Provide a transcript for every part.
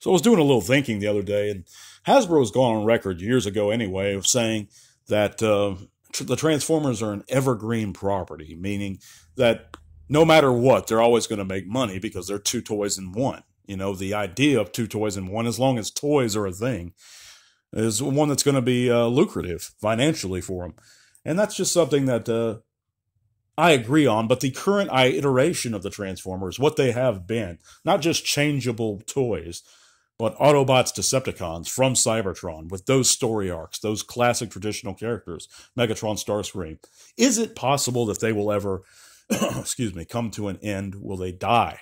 So I was doing a little thinking the other day, and Hasbro's gone on record years ago anyway of saying that the Transformers are an evergreen property, meaning that no matter what, they're always going to make money because they're two toys in one. You know, the idea of two toys in one, as long as toys are a thing, is one that's going to be lucrative financially for them. And that's just something that I agree on. But the current iteration of the Transformers, what they have been, not just changeable toys, but Autobots, Decepticons from Cybertron with those story arcs, those classic traditional characters, Megatron, Starscream. Is it possible that they will ever, excuse me, come to an end? Will they die?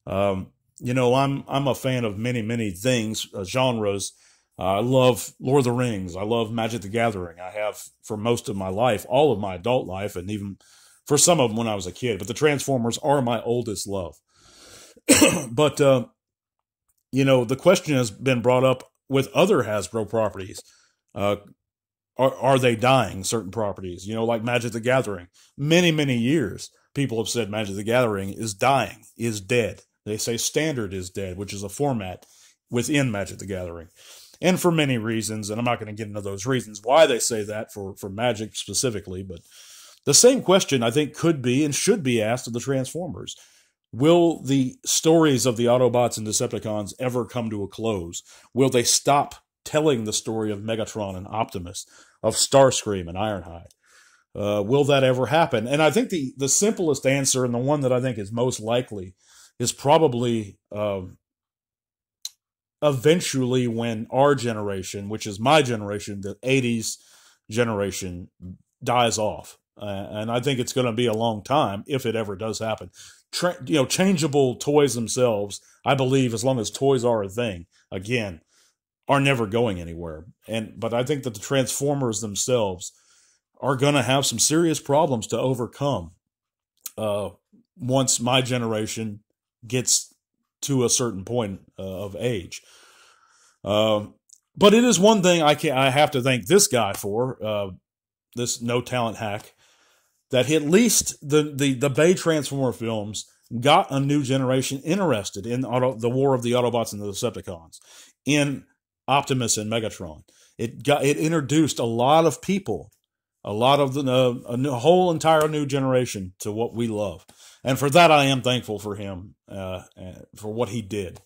You know, I'm a fan of many things, genres. I love Lord of the Rings. I love Magic the Gathering. I have for most of my life, all of my adult life, and even for some of them when I was a kid. But the Transformers are my oldest love. But, you know, the question has been brought up with other Hasbro properties. Are they dying, certain properties? You know, like Magic the Gathering. Many years, people have said Magic the Gathering is dying, is dead. They say Standard is dead, which is a format within Magic the Gathering. And for many reasons, and I'm not going to get into those reasons why they say that for Magic specifically, but the same question, I think, could be and should be asked of the Transformers. Will the stories of the Autobots and Decepticons ever come to a close? Will they stop telling the story of Megatron and Optimus, of Starscream and Ironhide? Will that ever happen? And I think the simplest answer, and the one that I think is most likely, is probably eventually when our generation, which is my generation, the 80s generation, dies off. And I think it's going to be a long time if it ever does happen. You know, changeable toys themselves, I believe, as long as toys are a thing, again, are never going anywhere. But I think that the Transformers themselves are going to have some serious problems to overcome once my generation gets to a certain point of age. But it is one thing I have to thank this guy for, this no talent hack, that at least the Bay Transformer films got a new generation interested in the War of the Autobots and the Decepticons, in Optimus and Megatron. It introduced a lot of people, a lot of a whole entire new generation to what we love. And for that, I am thankful for him, for what he did.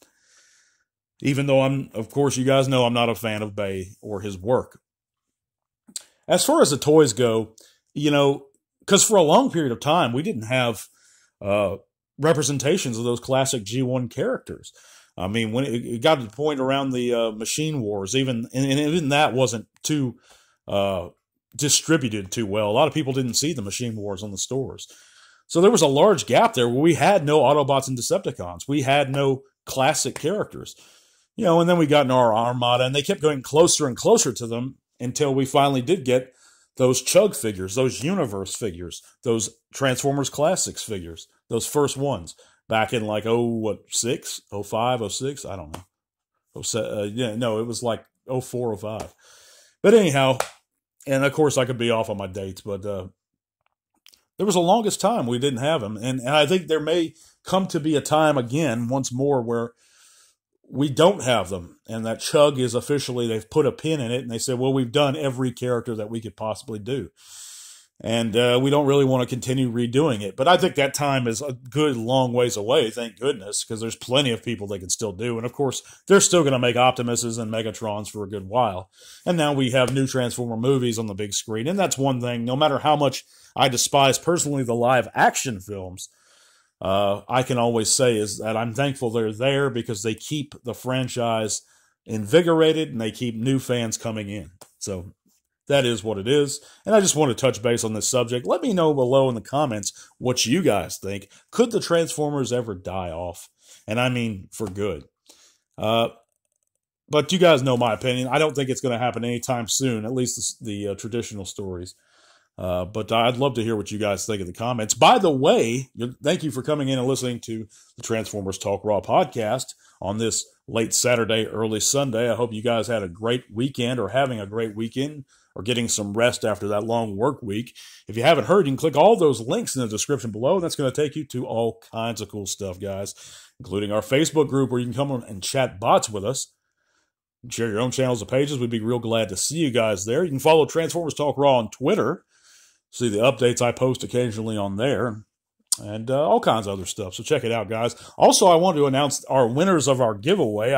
Even though of course, you guys know I'm not a fan of Bay or his work. As far as the toys go, you know, because for a long period of time, we didn't have representations of those classic G1 characters. I mean, when it got to the point around the Machine Wars, even that wasn't too distributed too well. A lot of people didn't see the Machine Wars on the stores. So there was a large gap there where we had no Autobots and Decepticons. We had no classic characters. You know, and then we got in our Armada, and they kept going closer and closer to them until we finally did get those Chug figures, those Universe figures, those Transformers Classics figures, those first ones back in like, 06, 05, 06? I don't know. Yeah, no, it was like 04, 05. But anyhow, and of course I could be off on my dates, but there was the longest time we didn't have them. And I think there may come to be a time again, once more, where we don't have them, and that Chug is officially, they've put a pin in it, and they said, well, we've done every character that we could possibly do. And we don't really want to continue redoing it. But I think that time is a good long ways away, thank goodness, because there's plenty of people they can still do. And of course, they're still going to make Optimuses and Megatrons for a good while. And now we have new Transformer movies on the big screen. And that's one thing, no matter how much I despise personally the live action films, I can always say is that I'm thankful they're there because they keep the franchise invigorated and they keep new fans coming in. So that is what it is. And I just want to touch base on this subject. Let me know below in the comments what you guys think. Could the Transformers ever die off? And I mean for good. But you guys know my opinion. I don't think it's going to happen anytime soon, at least the traditional stories. But I'd love to hear what you guys think in the comments. By the way, thank you for coming in and listening to the Transformers Talk Raw podcast on this late Saturday, early Sunday. I hope you guys had a great weekend or having a great weekend or getting some rest after that long work week. If you haven't heard, you can click all those links in the description below, and that's going to take you to all kinds of cool stuff, guys, including our Facebook group where you can come on and chat bots with us. Share your own channels or pages. We'd be real glad to see you guys there. You can follow Transformers Talk Raw on Twitter. See the updates I post occasionally on there. And all kinds of other stuff. So check it out, guys. Also, I want to announce our winners of our giveaway.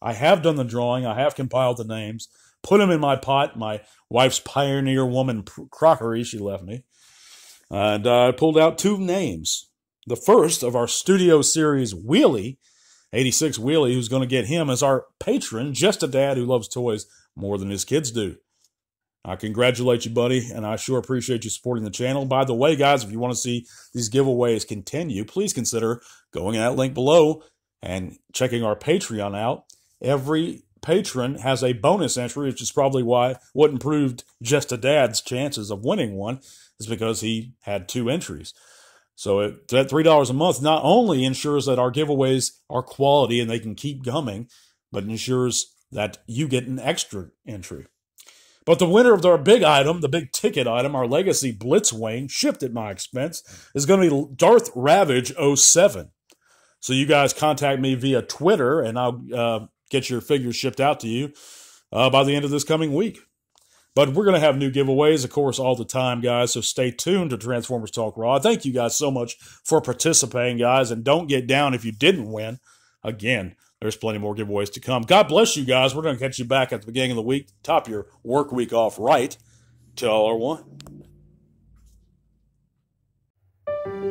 I have done the drawing. I have compiled the names. Put them in my pot. My wife's Pioneer Woman crockery she left me. And I pulled out 2 names. The first of our Studio Series Wheelie, 86 Wheelie, who's going to get him as our patron, just a dad who loves toys more than his kids do. I congratulate you, buddy, and I sure appreciate you supporting the channel. By the way, guys, if you want to see these giveaways continue, please consider going in that link below and checking our Patreon out. Every patron has a bonus entry, which is probably what improved Just a Dad's chances of winning one, is because he had 2 entries. So at $3 a month, not only ensures that our giveaways are quality and they can keep coming, but ensures that you get an extra entry. But the winner of our big item, the big ticket item, our Legacy Blitzwing, shipped at my expense, is going to be Darth Ravage 07. So you guys contact me via Twitter, and I'll get your figures shipped out to you by the end of this coming week. But we're going to have new giveaways, of course, all the time, guys, so stay tuned to Transformers Talk Raw. Thank you guys so much for participating, guys, and don't get down if you didn't win. Again, there's plenty more giveaways to come. God bless you guys. We're going to catch you back at the beginning of the week. Top your work week off right. Till all are one.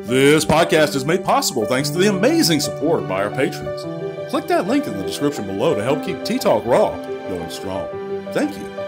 This podcast is made possible thanks to the amazing support by our patrons. Click that link in the description below to help keep T-Talk Raw going strong. Thank you.